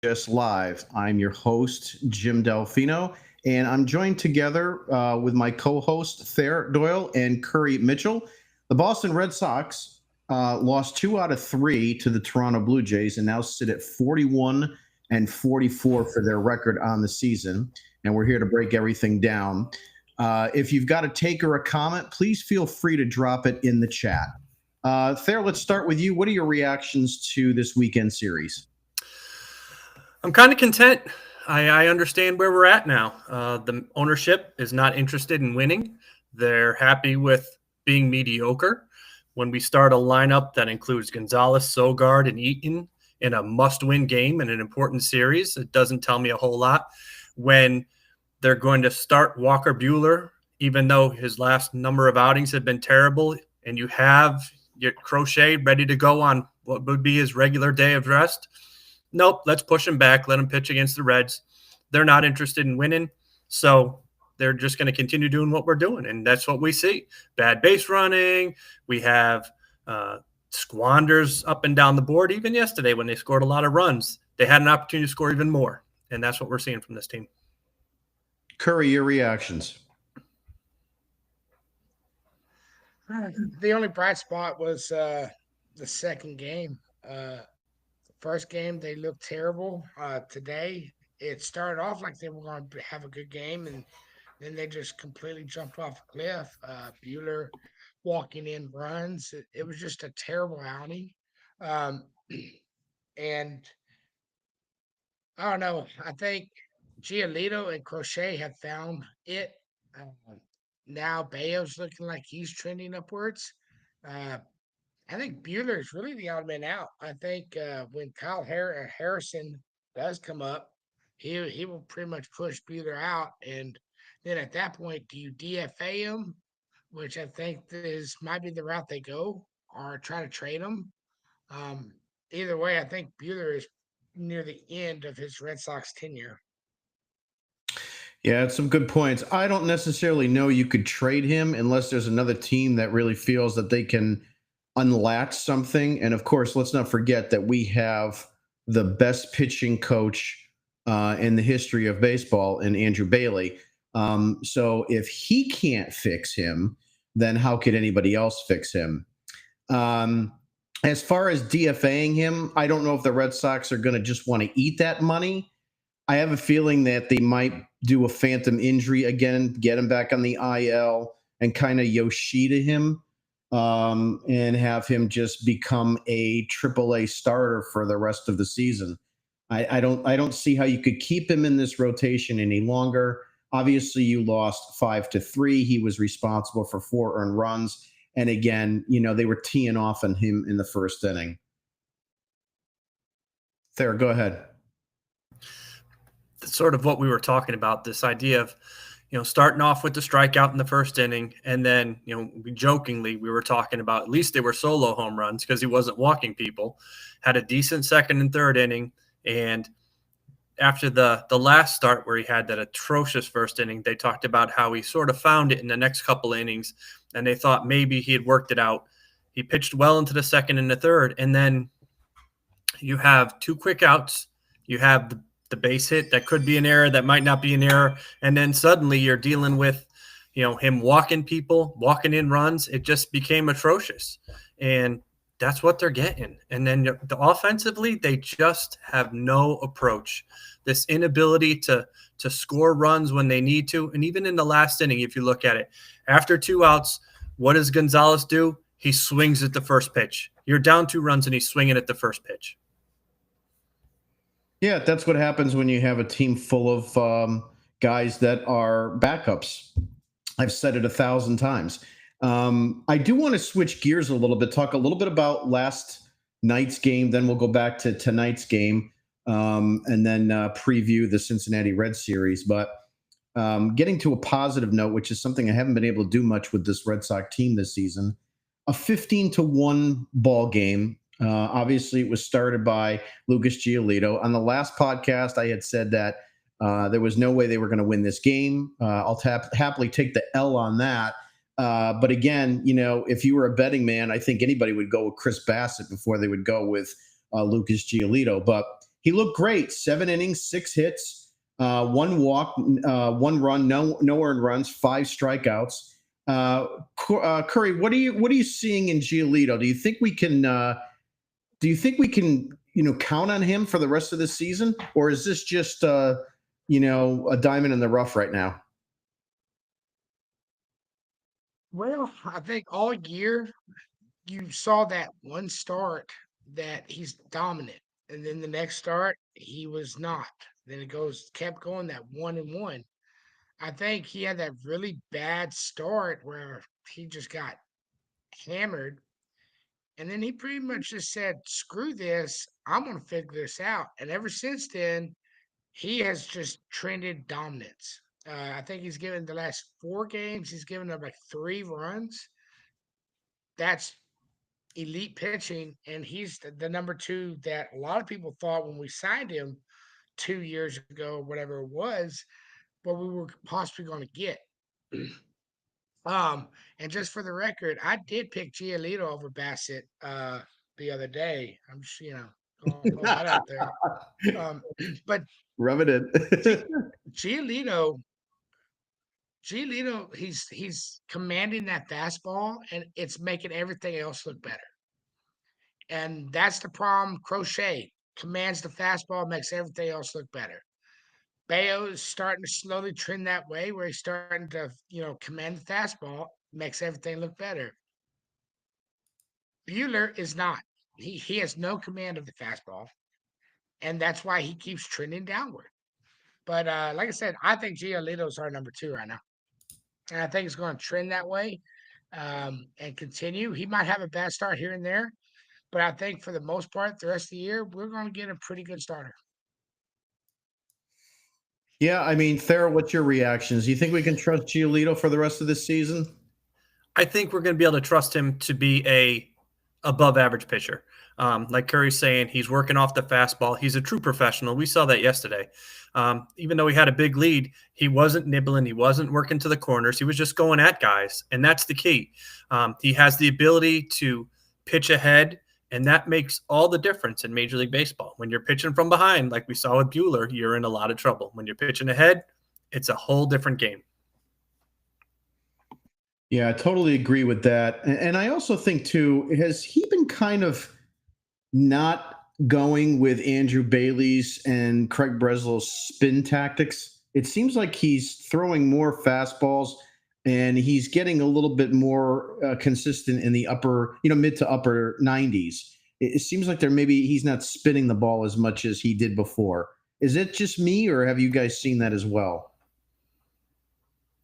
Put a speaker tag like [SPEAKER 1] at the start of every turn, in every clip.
[SPEAKER 1] Digest Live. I'm your host, Jim Delfino, and I'm joined together with my co host, Thayer Doyle and Curry Mitchell. The Boston Red Sox lost 2 out of 3 to the Toronto Blue Jays and now sit at 41 and 44 for their record on the season. And we're here to break everything down. If you've got a take or a comment, please feel free to drop it in the chat. Thayer, let's start with you. What are your reactions to this weekend series?
[SPEAKER 2] I'm kind of content. I understand where we're at now. The ownership is not interested in winning. They're happy with being mediocre. When we start a lineup that includes Gonzalez, Sogard, and Eaton in a must-win game in an important series, it doesn't tell me a whole lot. When they're going to start Walker Buehler, even though his last number of outings have been terrible, and you have your Crochet ready to go on what would be his regular day of rest, nope, let's push him back, let him pitch against the Reds. They're not interested in winning, so they're just going to continue doing what we're doing, and that's what we see. Bad base running. We have squanders up and down the board. Even yesterday when they scored a lot of runs, they had an opportunity to score even more, and that's what we're seeing from this team.
[SPEAKER 1] Curry, your reactions.
[SPEAKER 3] The only bright spot was the second game. First game, they looked terrible. Today, it started off like they were going to have a good game, and then they just completely jumped off a cliff. Bueller walking in runs. It was just a terrible outing. Um, and I don't know. I think Giolito and Crochet have found it. Uh, Now Bayo's looking like he's trending upwards. Uh, I think Bueller is really the odd man out. I think when Harrison does come up, he will pretty much push Bueller out, and then at that point, do you DFA him, which I think is might be the route they go, or try to trade him? Um, Either way, I think Bueller is near the end of his Red Sox tenure.
[SPEAKER 1] Yeah, it's some good points. I don't necessarily know you could trade him unless there's another team that really feels that they can unlatch something. And of course, let's not forget that we have the best pitching coach in the history of baseball in Andrew Bailey. So if he can't fix him, then how could anybody else fix him? As far as DFAing him, I don't know if the Red Sox are going to just want to eat that money. I have a feeling that they might do a phantom injury again, get him back on the IL, and kind of Yoshida him, and have him just become a AAA starter for the rest of the season. I don't see how you could keep him in this rotation any longer. Obviously, you lost 5-3. He was responsible for 4 earned runs, and again, they were teeing off on him in the first inning. Thayer, go ahead.
[SPEAKER 2] That's sort of what we were talking about, this idea of, starting off with the strikeout in the first inning. And then, jokingly, we were talking about at least they were solo home runs because he wasn't walking people, had a decent second and third inning. And after the last start where he had that atrocious first inning, they talked about how he sort of found it in the next couple innings. And they thought maybe he had worked it out. He pitched well into the second and the third. And then you have 2 quick outs. You have the base hit that could be an error, that might not be an error, and then suddenly you're dealing with him walking people, walking in runs. It just became atrocious, and that's what they're getting. And then the offensively, they just have no approach. This inability to score runs when they need to. And even in the last inning, if you look at it, after 2 outs, what does Gonzalez do? He swings at the first pitch. You're down 2 runs and he's swinging at the first pitch.
[SPEAKER 1] Yeah, that's what happens when you have a team full of guys that are backups. I've said it 1,000 times. I do want to switch gears a little bit, talk a little bit about last night's game. Then we'll go back to tonight's game, and then preview the Cincinnati Reds series. But getting to a positive note, which is something I haven't been able to do much with this Red Sox team this season, a 15-1 ball game. Obviously, it was started by Lucas Giolito. On the last podcast, I had said that there was no way they were going to win this game. I'll happily take the L on that. But again, if you were a betting man, I think anybody would go with Chris Bassett before they would go with Lucas Giolito. But he looked great. 7 innings, 6 hits, one walk, 1 run, no earned runs, 5 strikeouts. Uh, Curry, what are you seeing in Giolito? Do you think we can count on him for the rest of the season, or is this just a diamond in the rough right now?
[SPEAKER 3] Well, I think all year you saw that one start that he's dominant, and then the next start he was not. Then it kept going that 1-1. I think he had that really bad start where he just got hammered, and then he pretty much just said, "Screw this, I'm gonna figure this out." And ever since then, he has just trended dominance. I think he's given the last 4 games, he's given up like 3 runs. That's elite pitching, and he's the number two that a lot of people thought when we signed him 2 years ago, whatever it was, what we were possibly going to get. And just for the record, I did pick Giolito over Bassett the other day. I'm just gonna throw that out there. Um, but
[SPEAKER 1] Rub it
[SPEAKER 3] G-
[SPEAKER 1] in.
[SPEAKER 3] Giolito, he's commanding that fastball, and it's making everything else look better. And that's the problem. Crochet commands the fastball, makes everything else look better. Bayo is starting to slowly trend that way, where he's starting to, command the fastball, makes everything look better. Bueller is not. He has no command of the fastball, and that's why he keeps trending downward. But like I said, I think Giolito's our number two right now, and I think it's going to trend that way and continue. He might have a bad start here and there, but I think for the most part, the rest of the year, we're going to get a pretty good starter.
[SPEAKER 1] Yeah, I mean, Thera, what's your reactions? Do you think we can trust Giolito for the rest of this season?
[SPEAKER 2] I think we're going to be able to trust him to be a above average pitcher. Like Curry's saying, he's working off the fastball. He's a true professional. We saw that yesterday. Even though he had a big lead, he wasn't nibbling. He wasn't working to the corners. He was just going at guys, and that's the key. He has the ability to pitch ahead, and that makes all the difference in Major League Baseball. When you're pitching from behind, like we saw with Bueller, you're in a lot of trouble. When you're pitching ahead, it's a whole different game.
[SPEAKER 1] Yeah, I totally agree with that. And I also think, too, has he been kind of not going with Andrew Bailey's and Craig Breslow's spin tactics? It seems like he's throwing more fastballs and he's getting a little bit more consistent in the upper, mid to upper 90s. It seems like maybe he's not spinning the ball as much as he did before. Is it just me, or have you guys seen that as well?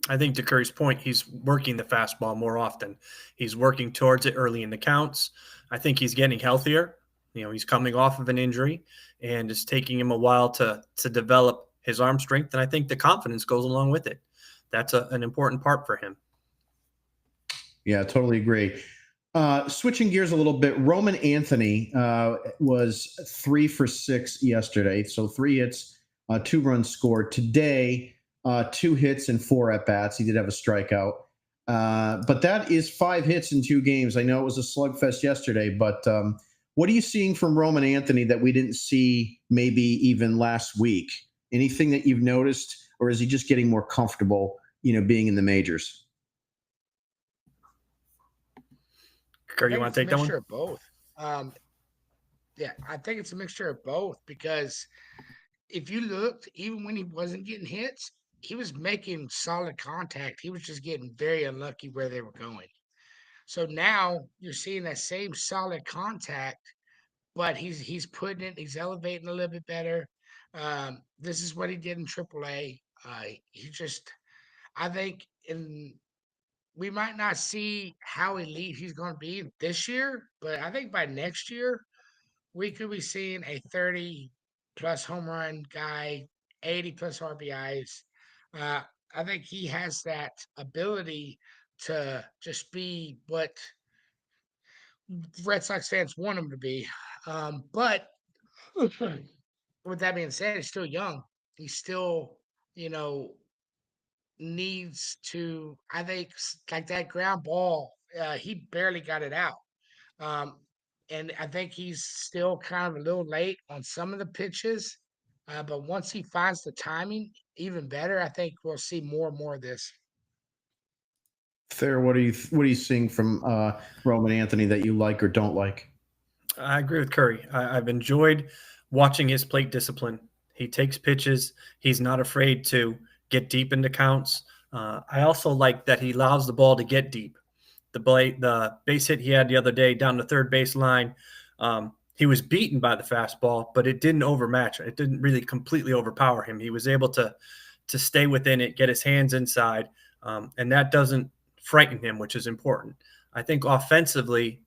[SPEAKER 2] I think to Curry's point, he's working the fastball more often. He's working towards it early in the counts. I think he's getting healthier. He's coming off of an injury, and it's taking him a while to develop his arm strength. And I think the confidence goes along with it. That's an important part for him.
[SPEAKER 1] Yeah, totally agree. Switching gears a little bit, Roman Anthony was 3 for 6 yesterday. So 3 hits, 2 runs scored. Today, 2 hits and 4 at-bats. He did have a strikeout. But that is 5 hits in 2 games. I know it was a slugfest yesterday, but what are you seeing from Roman Anthony that we didn't see maybe even last week? Anything that you've noticed, or is he just getting more comfortable, being in the majors?
[SPEAKER 2] Curry, you want to take that one?
[SPEAKER 3] Mixture of both. Um, yeah, I think it's a mixture of both because if you looked, even when he wasn't getting hits, he was making solid contact. He was just getting very unlucky where they were going. So now you're seeing that same solid contact, but he's putting it, he's elevating a little bit better. This is what he did in AAA. He just, I think, in we might not see how elite he's going to be this year, but I think by next year we could be seeing a 30 plus home run guy, 80 plus RBIs. Uh, I think he has that ability to just be what Red Sox fans want him to be. But with that being said, he's still young. He's still, you know, needs to, I think, like that ground ball, he barely got it out. Um, and I think he's still kind of a little late on some of the pitches. But once he finds the timing even better, I think we'll see more and more of this.
[SPEAKER 1] Thayer, what are you seeing from Roman Anthony that you like or don't like?
[SPEAKER 2] I agree with Curry. I've enjoyed watching his plate discipline. He takes pitches. He's not afraid to get deep into counts. I also like that he allows the ball to get deep. The base hit he had the other day down the third base line, he was beaten by the fastball, but it didn't overmatch. It didn't really completely overpower him. He was able to stay within it, get his hands inside, and that doesn't frighten him, which is important. I think offensively,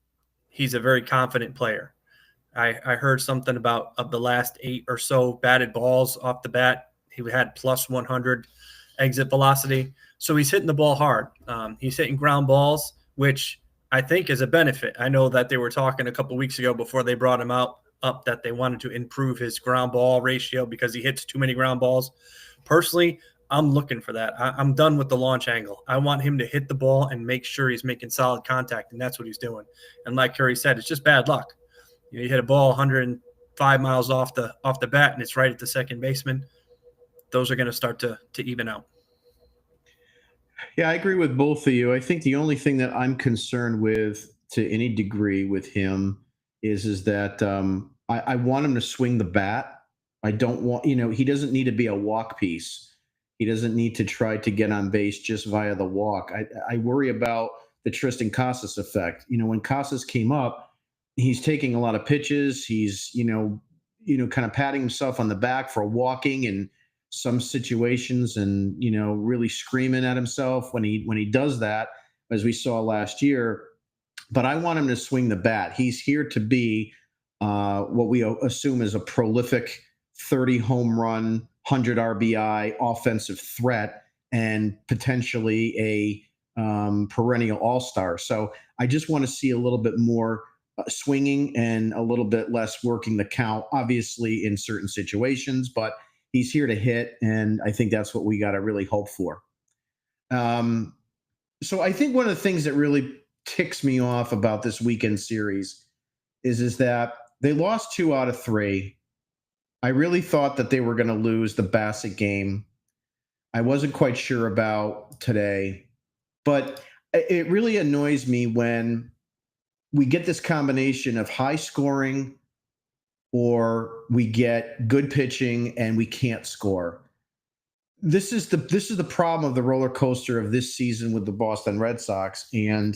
[SPEAKER 2] he's a very confident player. I heard something about of the last 8 or so batted balls off the bat, he had plus 100 exit velocity. So he's hitting the ball hard. He's hitting ground balls, which I think is a benefit. I know that they were talking a couple weeks ago before they brought him up that they wanted to improve his ground ball ratio because he hits too many ground balls. Personally, I'm looking for that. I'm done with the launch angle. I want him to hit the ball and make sure he's making solid contact, and that's what he's doing. And like Curry said, it's just bad luck. You hit a ball 105 miles off the bat, and it's right at the second baseman. Those are going to start to even out.
[SPEAKER 1] Yeah, I agree with both of you. I think the only thing that I'm concerned with, to any degree, with him is that I want him to swing the bat. I don't want, he doesn't need to be a walk piece. He doesn't need to try to get on base just via the walk. I worry about the Tristan Casas effect. When Casas came up, he's taking a lot of pitches. He's, kind of patting himself on the back for walking in some situations, and really screaming at himself when he does that, as we saw last year. But I want him to swing the bat. He's here to be what we assume is a prolific 30 home run, 100 RBI offensive threat, and potentially a perennial all-star. So I just want to see a little bit more swinging and a little bit less working the count, obviously in certain situations, but he's here to hit, and I think that's what we got to really hope for. So I think one of the things that really ticks me off about this weekend series is that they lost 2 out of 3. I really thought that they were going to lose the Bassett game. I wasn't quite sure about today, but it really annoys me when we get this combination of high scoring or we get good pitching and we can't score. This is the problem of the roller coaster of this season with the Boston Red Sox. And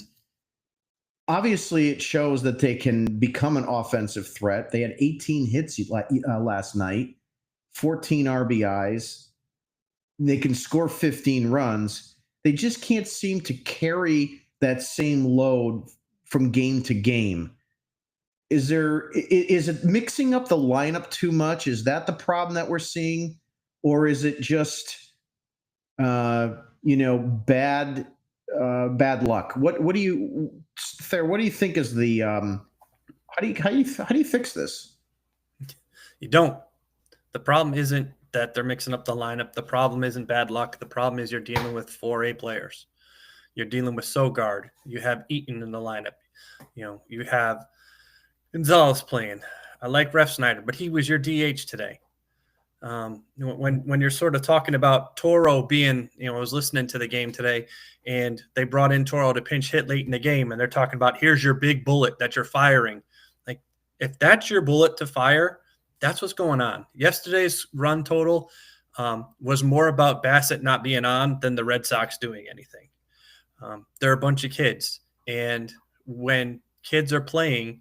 [SPEAKER 1] obviously it shows that they can become an offensive threat. They had 18 hits last night, 14 RBIs. They can score 15 runs. They just can't seem to carry that same load from game to game. Is it mixing up the lineup too much? Is that the problem that we're seeing? Or is it just, bad luck? What do you think is the, how do you fix this?
[SPEAKER 2] You don't. The problem isn't that they're mixing up the lineup. The problem isn't bad luck. The problem is you're dealing with 4A players. You're dealing with Sogard. You have Eaton in the lineup. You have Gonzalez playing. I like Ref Snyder, but he was your DH today. When you're sort of talking about Toro being, I was listening to the game today, and they brought in Toro to pinch hit late in the game, and they're talking about, here's your big bullet that you're firing. Like, if that's your bullet to fire, that's what's going on. Yesterday's run total was more about Bassett not being on than the Red Sox doing anything. They're a bunch of kids, and when kids are playing,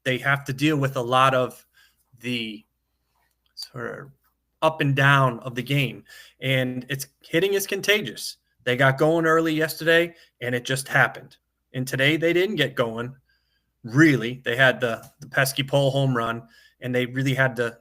[SPEAKER 2] they have to deal with a lot of the sort of up and down of the game, and hitting is contagious. They got going early yesterday, and it just happened. And today they didn't get going. Really, they had the pesky pole home run, and they really had to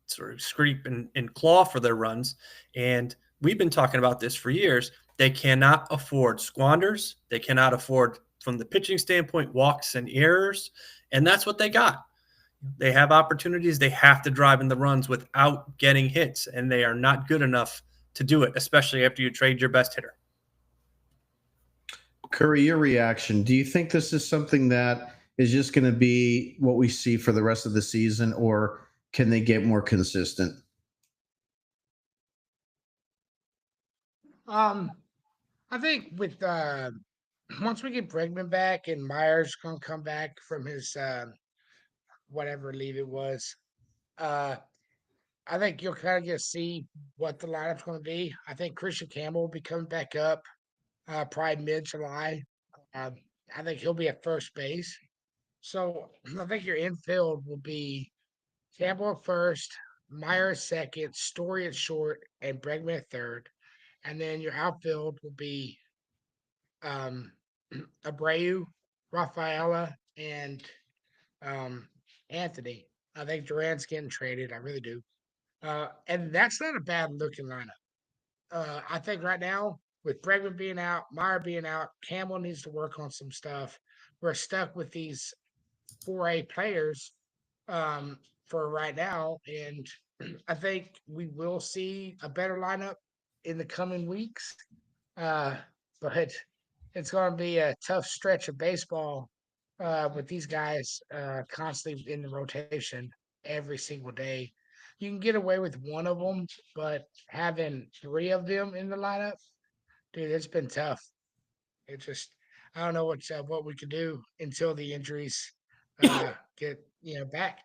[SPEAKER 2] sort of scrape and claw for their runs. And we've been talking about this for years. They cannot afford squanders. They cannot afford, from the pitching standpoint, walks and errors. And that's what they got. They have opportunities. They have to drive in the runs without getting hits, and they are not good enough to do it, especially after you trade your best hitter.
[SPEAKER 1] Curry, your reaction. Do you think this is something that is just going to be what we see for the rest of the season, or can they get more consistent?
[SPEAKER 3] I think with once we get Bregman back and Myers gonna come back from his whatever leave it was, uh, I think you'll kind of get to see what the lineup's going to be. I think Christian Campbell will be coming back up probably mid-July. Um, I think he'll be at first base. So I think your infield will be Campbell at first, Meyer at second, Story at short, and Bregman at third. And then your outfield will be um, Abreu, Rafaela, and um, Anthony. I think Durant's getting traded. I really do. And that's not a bad looking lineup. I think right now, with Bregman being out, Meyer being out, Campbell needs to work on some stuff. We're stuck with these 4A players for right now. And I think we will see a better lineup in the coming weeks. Uh, but it's going to be a tough stretch of baseball with these guys constantly in the rotation every single day. You can get away with one of them, but having three of them in the lineup, dude, it's been tough. It just, I don't know what we could do until the injuries get back.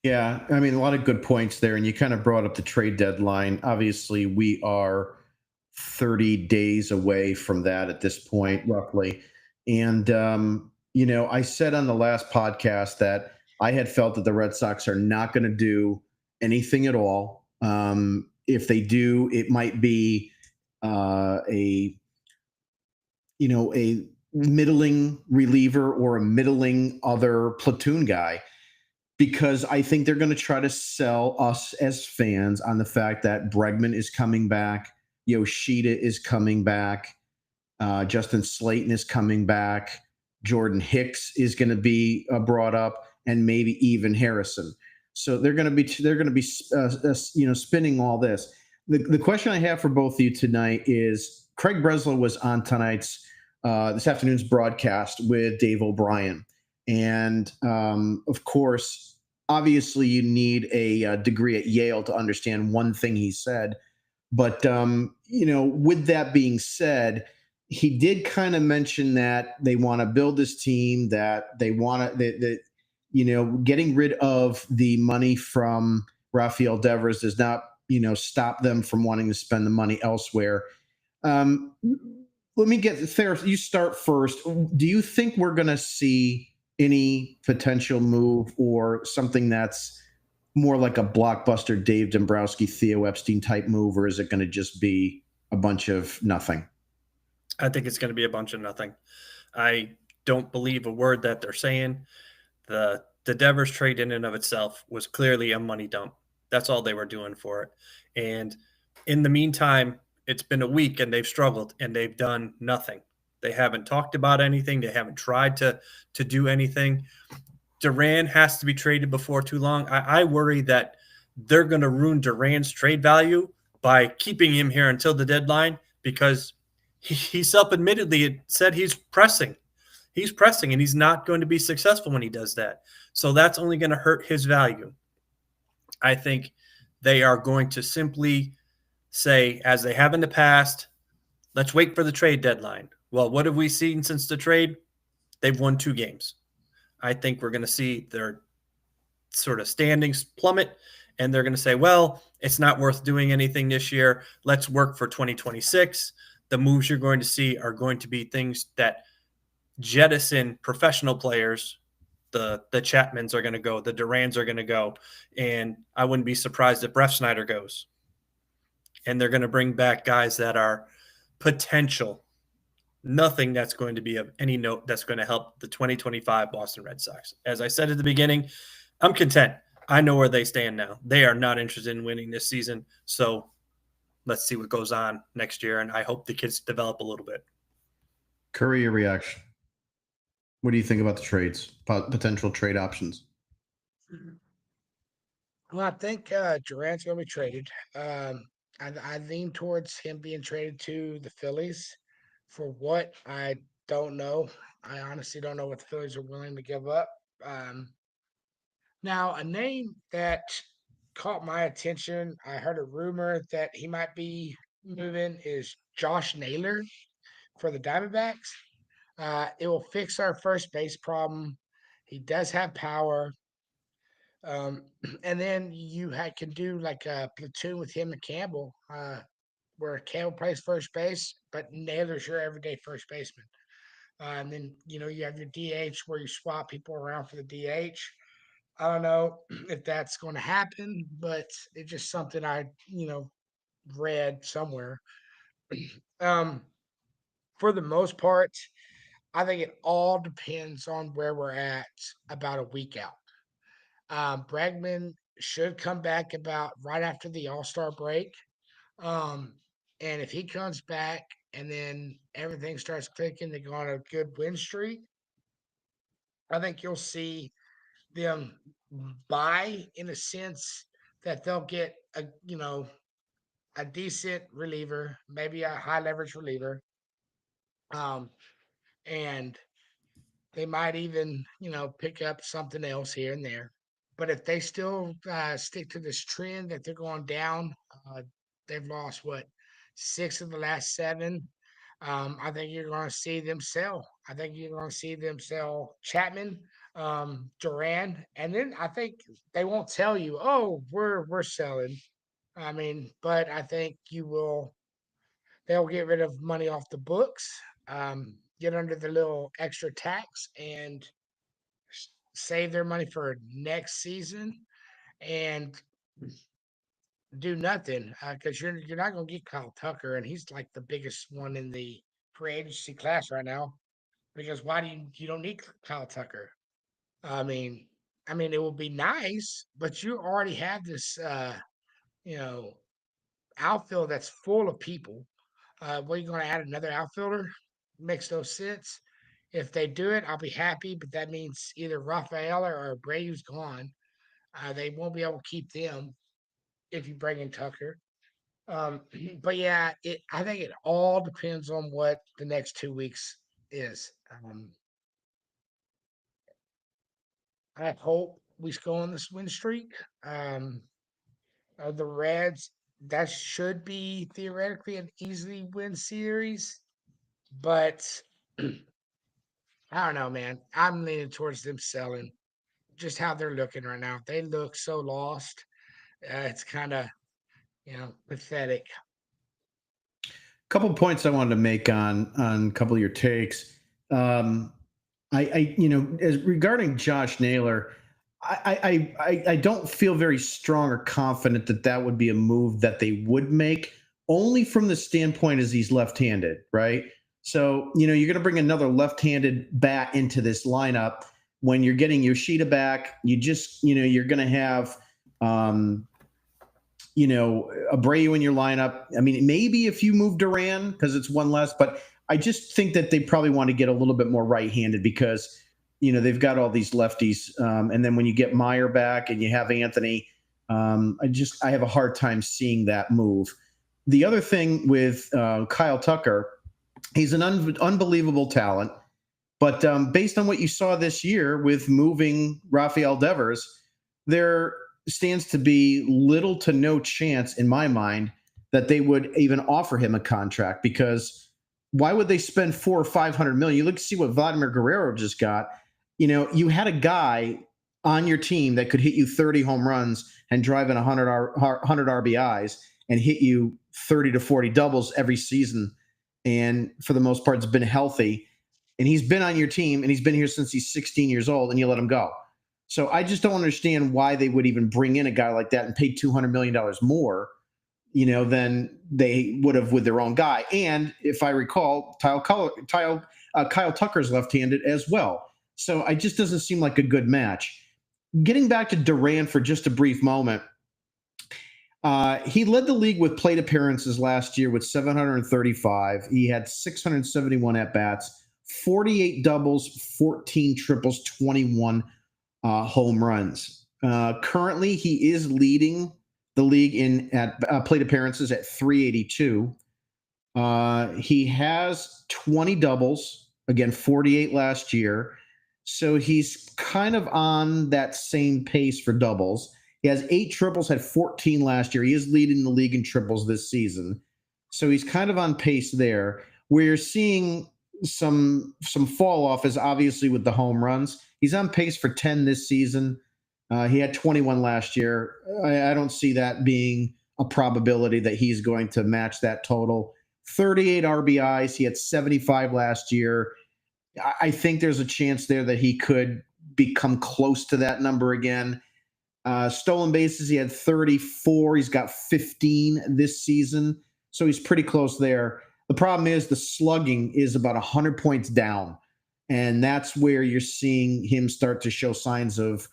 [SPEAKER 1] Yeah, I mean, a lot of good points there. And you kind of brought up the trade deadline. Obviously, we are 30 days away from that at this point, roughly. And, I said on the last podcast that I had felt that the Red Sox are not going to do anything at all. If they do, it might be a middling reliever or a middling other platoon guy, because I think they're going to try to sell us as fans on the fact that Bregman is coming back, Yoshida is coming back, Justin Slayton is coming back, Jordan Hicks is going to be brought up, and maybe even Harrison. So they're going to be spinning all this. The question I have for both of you tonight is: Craig Breslow was on this afternoon's broadcast with Dave O'Brien. And of course, obviously, you need a degree at Yale to understand one thing he said. But, with that being said, he did kind of mention that they want to build this team, that they want to, getting rid of the money from Rafael Devers does not, stop them from wanting to spend the money elsewhere. Let me get there. You start first. Do you think we're going to see any potential move or something that's more like a blockbuster Dave Dombrowski, Theo Epstein type move, or is it going to just be a bunch of nothing?
[SPEAKER 2] I think it's going to be a bunch of nothing. I don't believe a word that they're saying. The Devers trade in and of itself was clearly a money dump. That's all they were doing for it. And in the meantime, it's been a week and they've struggled and they've done nothing. They haven't talked about anything. They haven't tried to do anything. Duran has to be traded before too long. I worry that they're going to ruin Duran's trade value by keeping him here until the deadline, because he self-admittedly said he's pressing. He's pressing, and he's not going to be successful when he does that. So that's only going to hurt his value. I think they are going to simply say, as they have in the past, let's wait for the trade deadline. Well, what have we seen since the trade? They've won 2 games. I think we're going to see their sort of standings plummet, and they're going to say, well, it's not worth doing anything this year. Let's work for 2026. The moves you're going to see are going to be things that jettison professional players. The Chapmans are going to go. The Durans are going to go. And I wouldn't be surprised if Brett Snyder goes. And they're going to bring back guys that are potential. Nothing that's going to be of any note that's going to help the 2025 Boston Red Sox. As I said at the beginning, I'm content. I know where they stand now. They are not interested in winning this season. So let's see what goes on next year. And I hope the kids develop a little bit.
[SPEAKER 1] Curry, your reaction. What do you think about the trades, potential trade options?
[SPEAKER 3] Well, I think Durant's going to be traded. I lean towards him being traded to the Phillies. For what, I don't know. I honestly don't know what the Phillies are willing to give up. Um, Now, a name that caught my attention, I heard a rumor that he might be moving is Josh Naylor for the Diamondbacks. It will fix our first base problem. He does have power. And then can do like a platoon with him and Campbell, where Campbell plays first base, but Naylor's your everyday first baseman. And then, you have your DH where you swap people around for the DH. I don't know if that's going to happen, but it's just something I, read somewhere. Um, for the most part, I think it all depends on where we're at about a week out. Bregman should come back about right after the All-Star break. Um, and if he comes back and then everything starts clicking, they go on a good win streak, I think you'll see them buy in a sense that they'll get a decent reliever, maybe a high leverage reliever. And they might even, pick up something else here and there. But if they still stick to this trend that they're going down, they've lost what 6 of the last 7. I think you're going to see them sell. I think you're going to see them sell Chapman, Duran, and then I think they won't tell you, "Oh, we're selling." I mean, but I think they'll get rid of money off the books, get under the little extra tax, and save their money for next season and do nothing because you're not going to get Kyle Tucker, and he's like the biggest one in the free agency class right now. Because why do you don't need Kyle Tucker? I mean, it would be nice, but you already have this, you know, outfield that's full of people. What are you going to add another outfielder? Makes no sense. If they do it, I'll be happy, but that means either Rafaela or Abreu's gone. They won't be able to keep them if you bring in Tucker. But yeah, I think it all depends on what the next 2 weeks is. I hope we go on this win streak. The Reds, that should be theoretically an easily win series, but I don't know, man. I'm leaning towards them selling. Just how they're looking right now. They look so lost. It's kind of, pathetic.
[SPEAKER 1] Couple points I wanted to make on a couple of your takes. As regarding Josh Naylor, I don't feel very strong or confident that would be a move that they would make, only from the standpoint as he's left-handed, right? So, you're going to bring another left-handed bat into this lineup when you're getting Yoshida back. You're going to have, Abreu in your lineup. I mean, maybe if you move Duran because it's one less, but I just think that they probably want to get a little bit more right-handed because, they've got all these lefties. And then when you get Meyer back and you have Anthony, I have a hard time seeing that move. The other thing with Kyle Tucker, he's an unbelievable talent. But based on what you saw this year with moving Rafael Devers, there stands to be little to no chance in my mind that they would even offer him a contract, because why would they spend $400 or $500 million? You look to see what Vladimir Guerrero just got. You had a guy on your team that could hit you 30 home runs and drive in 100 RBIs and hit you 30 to 40 doubles every season. And for the most part, it's been healthy. And he's been on your team, and he's been here since he's 16 years old, and you let him go. So I just don't understand why they would even bring in a guy like that and pay $200 million more, than they would have with their own guy. And if I recall, Kyle Tucker's left-handed as well. So it just doesn't seem like a good match. Getting back to Duran for just a brief moment, he led the league with plate appearances last year with 735. He had 671 at-bats, 48 doubles, 14 triples, 21 home runs. Currently, he is leading the league at plate appearances at 382. He has 20 doubles, Again, 48 last year. So he's kind of on that same pace for doubles. He has 8 triples, had 14 last year. He is leading the league in triples this season. So he's kind of on pace there. We're seeing some fall off is obviously with the home runs. He's on pace for 10 this season. He had 21 last year. I don't see that being a probability that he's going to match that total. 38 RBIs. He had 75 last year. I think there's a chance there that he could become close to that number again. Stolen bases, he had 34. He's got 15 this season. So he's pretty close there. The problem is the slugging is about 100 points down. And that's where you're seeing him start to show signs of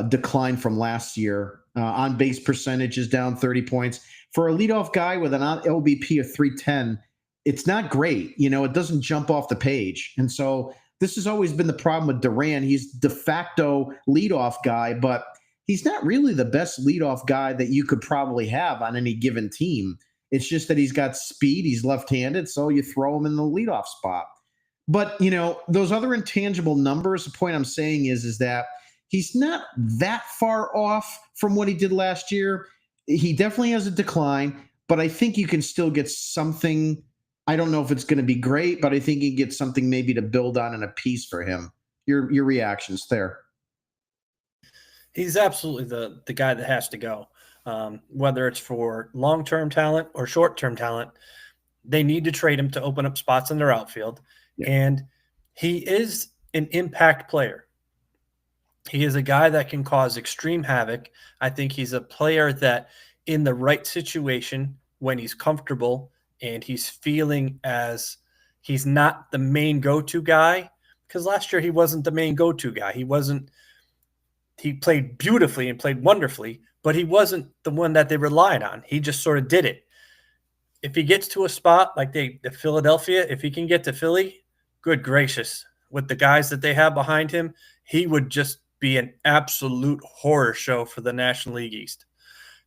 [SPEAKER 1] decline from last year. On base percentage is down 30 points. For a leadoff guy with an LBP of 310, it's not great. It doesn't jump off the page. And so this has always been the problem with Duran. He's de facto leadoff guy, but he's not really the best leadoff guy that you could probably have on any given team. It's just that he's got speed. He's left-handed, so you throw him in the leadoff spot. But, those other intangible numbers, the point I'm saying is that he's not that far off from what he did last year. He definitely has a decline, but I think you can still get something. I don't know if it's going to be great, but I think you get something maybe to build on and a piece for him. Your reactions there?
[SPEAKER 2] He's absolutely the guy that has to go. Whether it's for long-term talent or short-term talent, they need to trade him to open up spots in their outfield. Yeah. And he is an impact player. He is a guy that can cause extreme havoc. I think he's a player that in the right situation, when he's comfortable and he's feeling as he's not the main go-to guy, because last year he wasn't the main go-to guy. He played beautifully and played wonderfully, but he wasn't the one that they relied on. He just sort of did it. If he gets to a spot like the Philadelphia, if he can get to Philly, good gracious, with the guys that they have behind him, he would just be an absolute horror show for the National League East.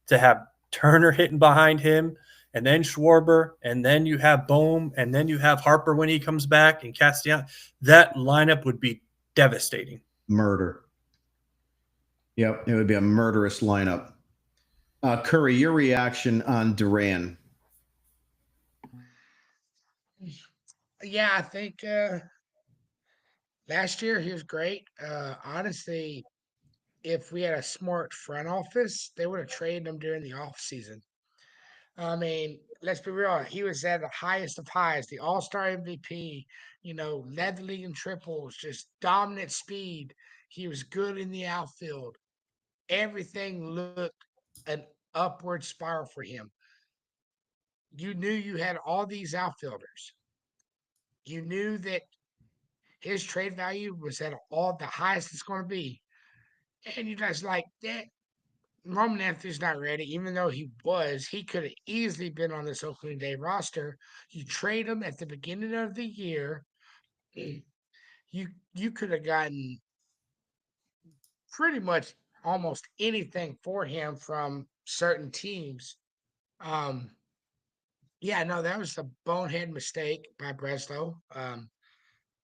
[SPEAKER 2] To have Turner hitting behind him, and then Schwarber, and then you have Bohm, and then you have Harper when he comes back, and Castellanos, that lineup would be devastating.
[SPEAKER 1] Murder. Yep, it would be a murderous lineup. Curry, your reaction on Duran?
[SPEAKER 3] Yeah, I think last year he was great. Honestly, if we had a smart front office, they would have traded him during the off season. I mean, let's be real. He was at the highest of highs, the All-Star MVP, led the league in triples, just dominant speed. He was good in the outfield. Everything looked an upward spiral for him. You knew you had all these outfielders. You knew that his trade value was at all the highest it's going to be. And you guys like that. Roman Anthony's not ready, even though he could have easily been on this opening day roster. You trade him at the beginning of the year. You could have gotten pretty much almost anything for him from certain teams. Um, yeah, no, that was a bonehead mistake by Breslow,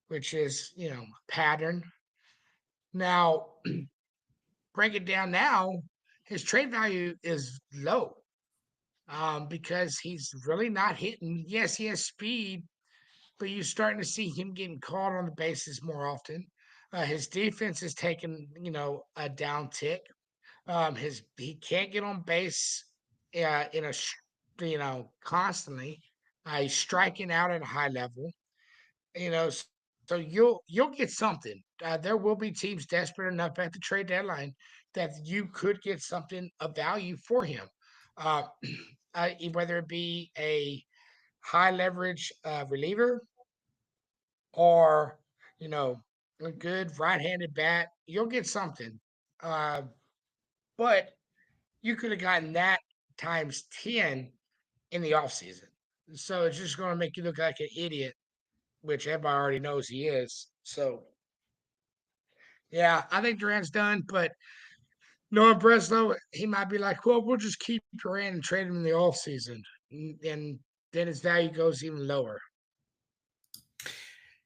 [SPEAKER 3] which is, pattern. Now, break it down now, his trade value is low because he's really not hitting. Yes, he has speed, but you're starting to see him getting caught on the bases more often. His defense is taking, a down tick. He can't get on base constantly. He's striking out at a high level. You know, so you'll get something. There will be teams desperate enough at the trade deadline that you could get something of value for him, uh, whether it be a high leverage reliever or a good right-handed bat. You'll get something, uh, but you could have gotten that times 10 in the offseason. So it's just going to make you look like an idiot, which everybody already knows he is. So, yeah, I think Durant's done, but knowing Breslow, he might be like, well, we'll just keep Durant and trade him in the offseason. And then his value goes even lower.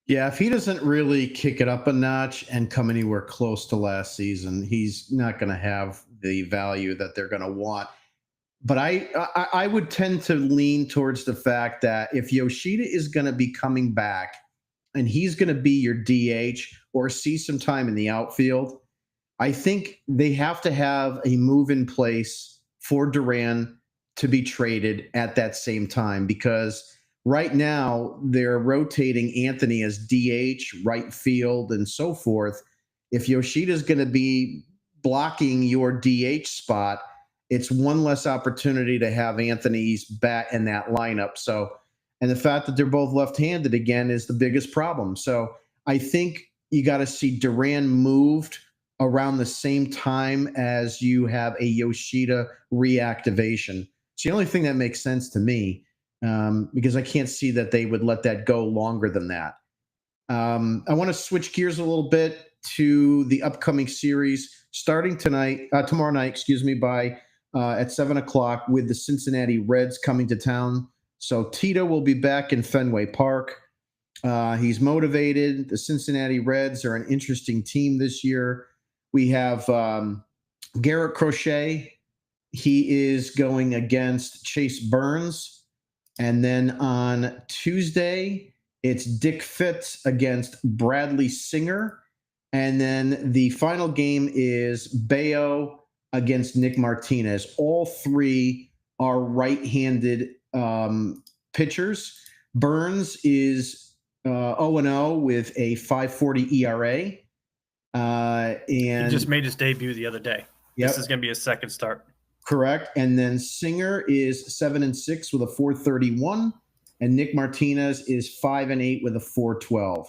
[SPEAKER 1] Yeah, if he doesn't really kick it up a notch and come anywhere close to last season, he's not going to have the value that they're going to want. But I would tend to lean towards the fact that if Yoshida is going to be coming back and he's going to be your DH or see some time in the outfield, I think they have to have a move in place for Duran to be traded at that same time because right now they're rotating Anthony as DH, right field, and so forth. If Yoshida's going to be blocking your DH spot, it's one less opportunity to have Anthony's bat in that lineup. So, and the fact that they're both left-handed again is the biggest problem. So, I think you got to see Duran moved around the same time as you have a Yoshida reactivation. It's the only thing that makes sense to me because I can't see that they would let that go longer than that. I want to switch gears a little bit to the upcoming series starting tomorrow night, excuse me, by at 7 o'clock with the Cincinnati Reds coming to town. So Tito will be back in Fenway Park. He's motivated. The Cincinnati Reds are an interesting team this year. We have Garrett Crochet. He is going against Chase Burns. And then on Tuesday, it's Dick Fitz against Bradley Singer. And then the final game is Bayo against Nick Martinez. All three are right-handed pitchers. Burns is 0-0 with a 5.40 ERA. And
[SPEAKER 2] he just made his debut the other day. Yep. This is going to be his second start.
[SPEAKER 1] Correct. And then Singer is 7-6 with a 4.31, and Nick Martinez is 5-8 with a 4.12.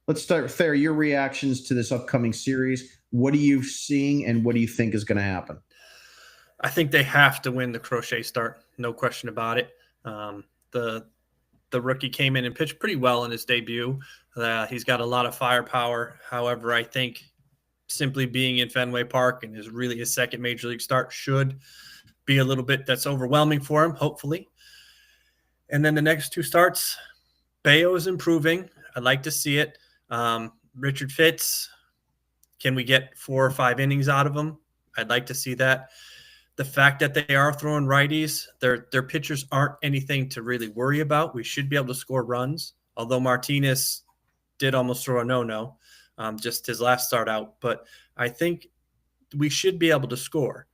[SPEAKER 1] Let's start with Thayer, your reactions to this upcoming series. What are you seeing, and what do you think is going to happen?
[SPEAKER 2] I think they have to win the Crochet start, no question about it. The rookie came in and pitched pretty well in his debut. He's got a lot of firepower. However, I think simply being in Fenway Park and is really his second major league start should be a little bit that's overwhelming for him, hopefully. And then the next two starts, Bayo is improving. I'd like to see it. Richard Fitz, can we get 4 or 5 innings out of him? I'd like to see that. The fact that they are throwing righties, their pitchers aren't anything to really worry about. We should be able to score runs, although Martinez did almost throw a no-no, just his last start out. But I think we should be able to score.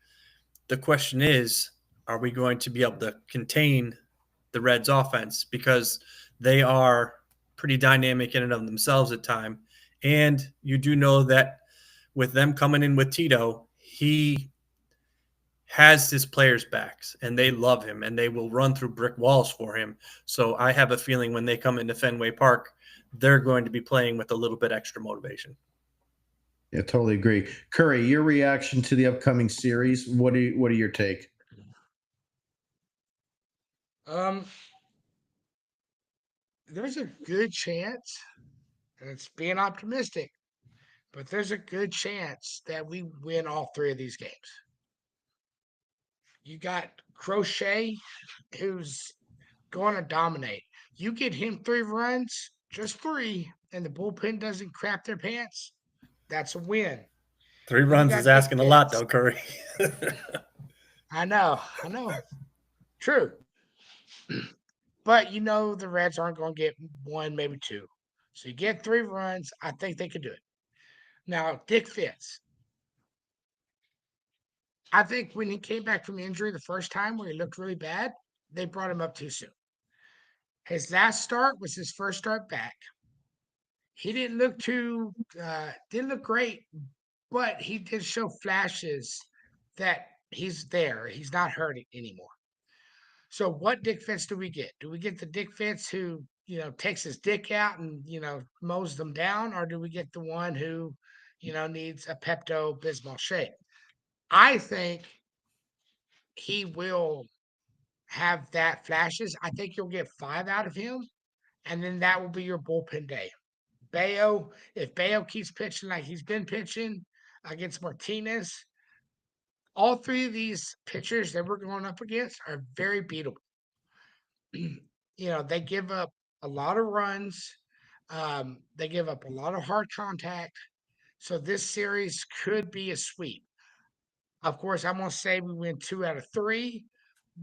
[SPEAKER 2] The question is, are we going to be able to contain the Reds offense? Because they are pretty dynamic in and of themselves at time. And you do know that with them coming in with Tito, he has his players' backs, and they love him, and they will run through brick walls for him. So I have a feeling when they come into Fenway Park, they're going to be playing with a little bit extra motivation.
[SPEAKER 1] Yeah, totally agree. Curry, your reaction to the upcoming series, what are your take?
[SPEAKER 3] There's a good chance, and it's being optimistic, but there's a good chance that we win all 3 of these games. You got Crochet, who's going to dominate. You get him 3 runs, just 3, and the bullpen doesn't crap their pants. That's a win.
[SPEAKER 2] 3 runs is asking a lot, though, Curry.
[SPEAKER 3] I know. True. But the Reds aren't going to get 1, maybe 2. So you get 3 runs. I think they could do it. Now, Dick Fitz. I think when he came back from injury the first time where he looked really bad, they brought him up too soon. His last start was his first start back. He didn't look didn't look great, but he did show flashes that he's there. He's not hurt anymore. So what Dick Fitz do we get? Do we get the Dick Fitz who, takes his dick out and, mows them down? Or do we get the one who, needs a Pepto-Bismol shake? I think he will have that flashes. I think you'll get 5 out of him, and then that will be your bullpen day. Bayo, if Bayo keeps pitching like he's been pitching against Martinez, all 3 of these pitchers that we're going up against are very beatable. They give up a lot of runs. They give up a lot of hard contact. So this series could be a sweep. Of course, I'm going to say we win 2 out of 3,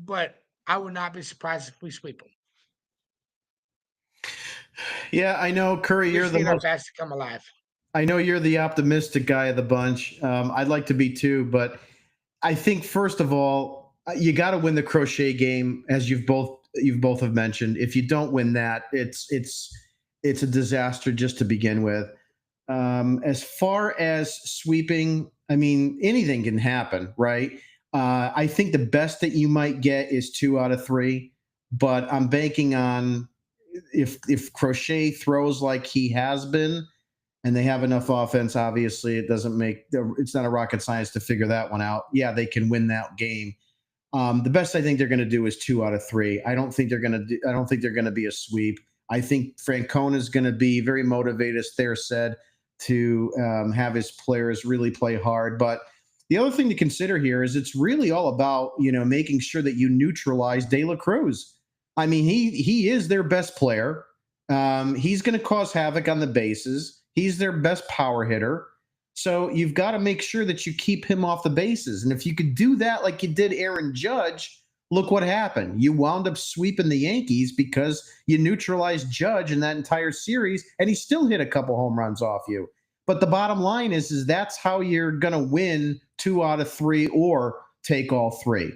[SPEAKER 3] but I would not be surprised if we sweep them.
[SPEAKER 1] Yeah, I know, Curry,
[SPEAKER 3] We
[SPEAKER 1] you're
[SPEAKER 3] just
[SPEAKER 1] the
[SPEAKER 3] need our
[SPEAKER 1] most.
[SPEAKER 3] bats to come alive.
[SPEAKER 1] I know you're the optimistic guy of the bunch. I'd like to be too, but I think first of all, you got to win the crochet game, as you've both have mentioned. If you don't win that, it's a disaster just to begin with. As far as sweeping, I mean, anything can happen, right? I think the best that you might get is 2 out of 3, but I'm banking on if Crochet throws like he has been, and they have enough offense. Obviously, it's not a rocket science to figure that one out. Yeah, they can win that game. The best I think they're going to do is 2 out of 3. I don't think they're going to do. I don't think they're going to be a sweep. I think Francona is going to be very motivated, as Thayer said, to have his players really play hard. But the other thing to consider here is it's really all about making sure that you neutralize De La Cruz. I mean, he is their best player. He's going to cause havoc on the bases. He's their best power hitter. So you've got to make sure that you keep him off the bases. And if you could do that like you did Aaron Judge, look what happened. You wound up sweeping the Yankees because you neutralized Judge in that entire series, and he still hit a couple home runs off you. But the bottom line is that's how you're going to win 2 out of 3 or take all 3.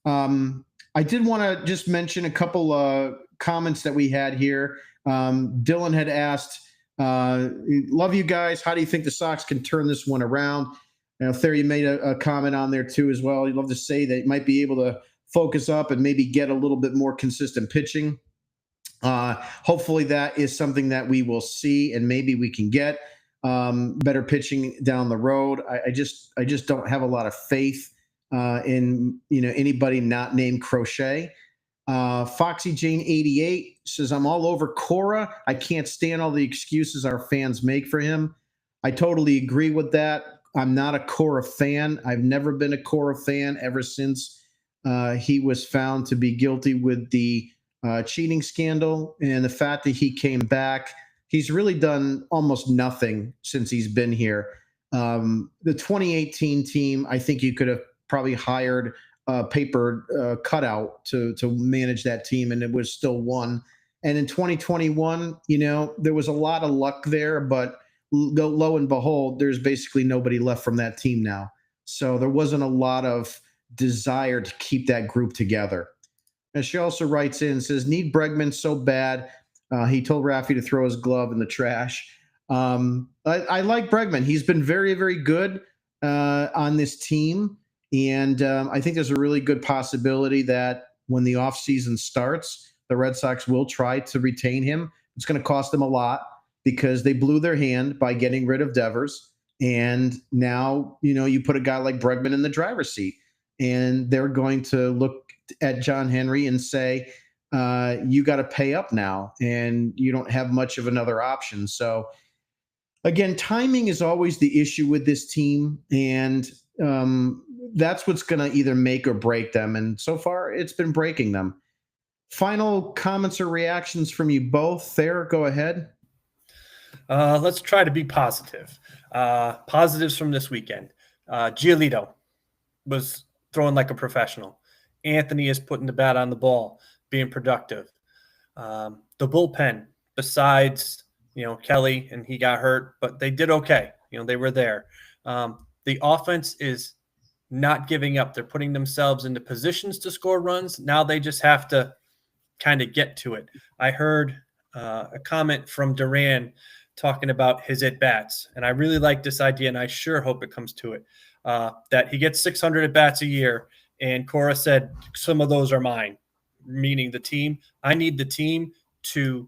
[SPEAKER 1] I did want to just mention a couple comments that we had here. Dylan had asked, love you guys. How do you think the Sox can turn this one around? Thayer, you made a comment on there too as well. You'd love to say they might be able to focus up and maybe get a little bit more consistent pitching. Hopefully that is something that we will see, and maybe we can get better pitching down the road. I just don't have a lot of faith in anybody not named Crochet. Foxy Jane 88 says, I'm all over Cora. I can't stand all the excuses our fans make for him. I totally agree with that. I'm not a Cora fan. I've never been a Cora fan ever since he was found to be guilty with the cheating scandal. And the fact that he came back, he's really done almost nothing since he's been here. The 2018 team, I think you could have probably hired paper cutout to manage that team, and it was still won. And in 2021, there was a lot of luck there, but lo and behold, there's basically nobody left from that team now. So there wasn't a lot of desire to keep that group together. And she also writes in and says, need Bregman so bad. He told Rafi to throw his glove in the trash. I like Bregman. He's been very, very good on this team. And I think there's a really good possibility that when the offseason starts, the Red Sox will try to retain him. It's going to cost them a lot because they blew their hand by getting rid of Devers. And now, you put a guy like Bregman in the driver's seat, and they're going to look at John Henry and say, you got to pay up now, and you don't have much of another option. So again, timing is always the issue with this team. And that's what's going to either make or break them. And so far, it's been breaking them. Final comments or reactions from you both. Thayer, go ahead.
[SPEAKER 2] Let's try to be positive. Positives from this weekend. Giolito was throwing like a professional. Anthony is putting the bat on the ball, being productive. The bullpen, besides, Kelly, and he got hurt, but they did okay. They were there. The offense is not giving up. They're putting themselves into positions to score runs. Now they just have to kind of get to it. I heard a comment from Duran talking about his at-bats, and I really like this idea, and I sure hope it comes to it, that he gets 600 at-bats a year, and Cora said, some of those are mine, meaning the team. I need the team to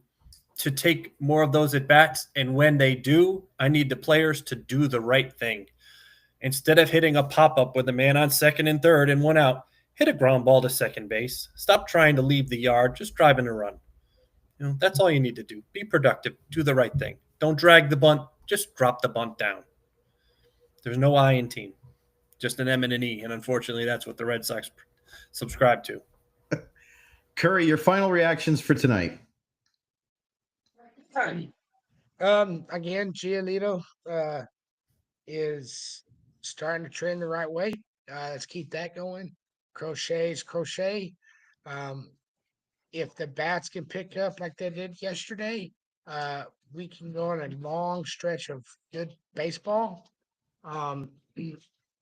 [SPEAKER 2] take more of those at-bats, and when they do, I need the players to do the right thing. Instead of hitting a pop-up with a man on second and third and one out, hit a ground ball to second base. Stop trying to leave the yard. Just drive in a run. That's all you need to do. Be productive. Do the right thing. Don't drag the bunt. Just drop the bunt down. There's no I in team. Just an M and an E. And unfortunately, that's what the Red Sox subscribe to.
[SPEAKER 1] Curry, your final reactions for tonight.
[SPEAKER 3] Again, Giolito is starting to trend the right way. Let's keep that going. Crochet's crochet. Um, if the bats can pick up like they did yesterday, uh, we can go on a long stretch of good baseball. Um,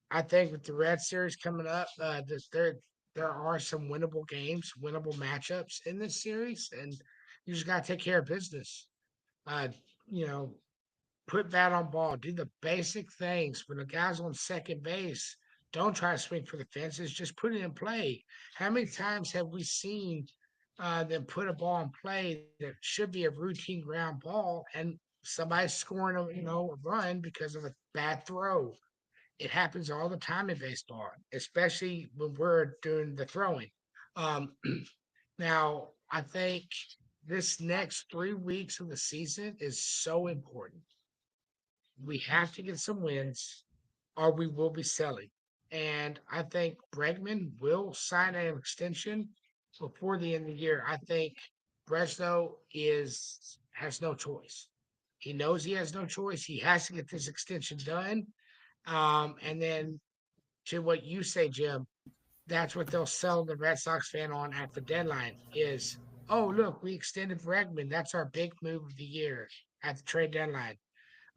[SPEAKER 3] I think with the Red Series coming up, there are some winnable games, winnable matchups in this series, and you just got to take care of business. Uh, you know, put bat on ball, do the basic things. When the guy's on second base, don't try to swing for the fences, just put it in play. How many times have we seen them put a ball in play that should be a routine ground ball and somebody's scoring a run because of a bad throw? It happens all the time in baseball, especially when we're doing the throwing. Um, now, I think this next 3 weeks of the season is so important. We have to get some wins or we will be selling. And I think Bregman will sign an extension before the end of the year. I think Breslow has no choice. He knows he has no choice. He has to get this extension done. And then to what you say, Jim, that's what they'll sell the Red Sox fan on at the deadline is, oh, look, we extended Bregman. That's our big move of the year at the trade deadline.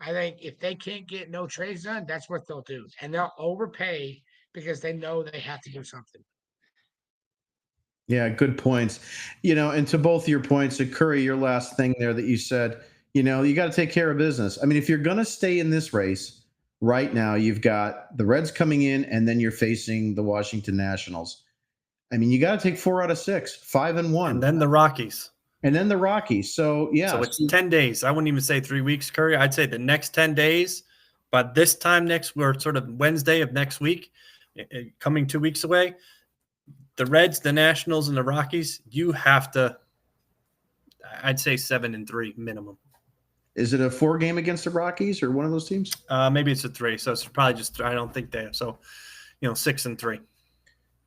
[SPEAKER 3] I think if they can't get no trades done, that's what they'll do. And they'll overpay because they know they have to do something.
[SPEAKER 1] Yeah, good points. And to both your points, to Curry, your last thing there that you said, you got to take care of business. I mean, if you're going to stay in this race right now, you've got the Reds coming in, and then you're facing the Washington Nationals. I mean, you got to take 4 out of 6, 5-1.
[SPEAKER 2] And then the Rockies.
[SPEAKER 1] And then the Rockies. So, yeah.
[SPEAKER 2] So it's 10 days. I wouldn't even say 3 weeks, Curry. I'd say the next 10 days. But this time we're sort of Wednesday of next week, coming 2 weeks away. The Reds, the Nationals, and the Rockies, you have to, I'd say 7-3 minimum.
[SPEAKER 1] Is it a 4 game against the Rockies or one of those teams?
[SPEAKER 2] Maybe it's a 3. So it's probably just, I don't think they have. So, 6-3.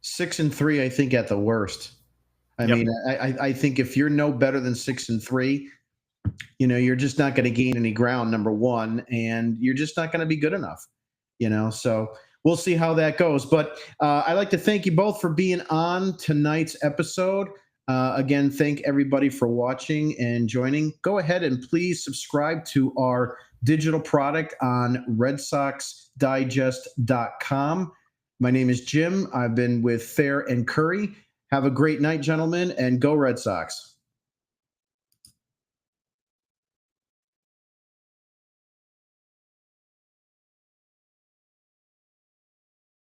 [SPEAKER 1] 6-3, I think, at the worst. I mean, I think if you're no better than 6-3, you're just not going to gain any ground, number one, and you're just not going to be good enough, so we'll see how that goes. But I'd like to thank you both for being on tonight's episode. Again, thank everybody for watching and joining. Go ahead and please subscribe to our digital product on RedSoxDigest.com. My name is Jim. I've been with Fair and Curry. Have a great night, gentlemen, and go Red Sox.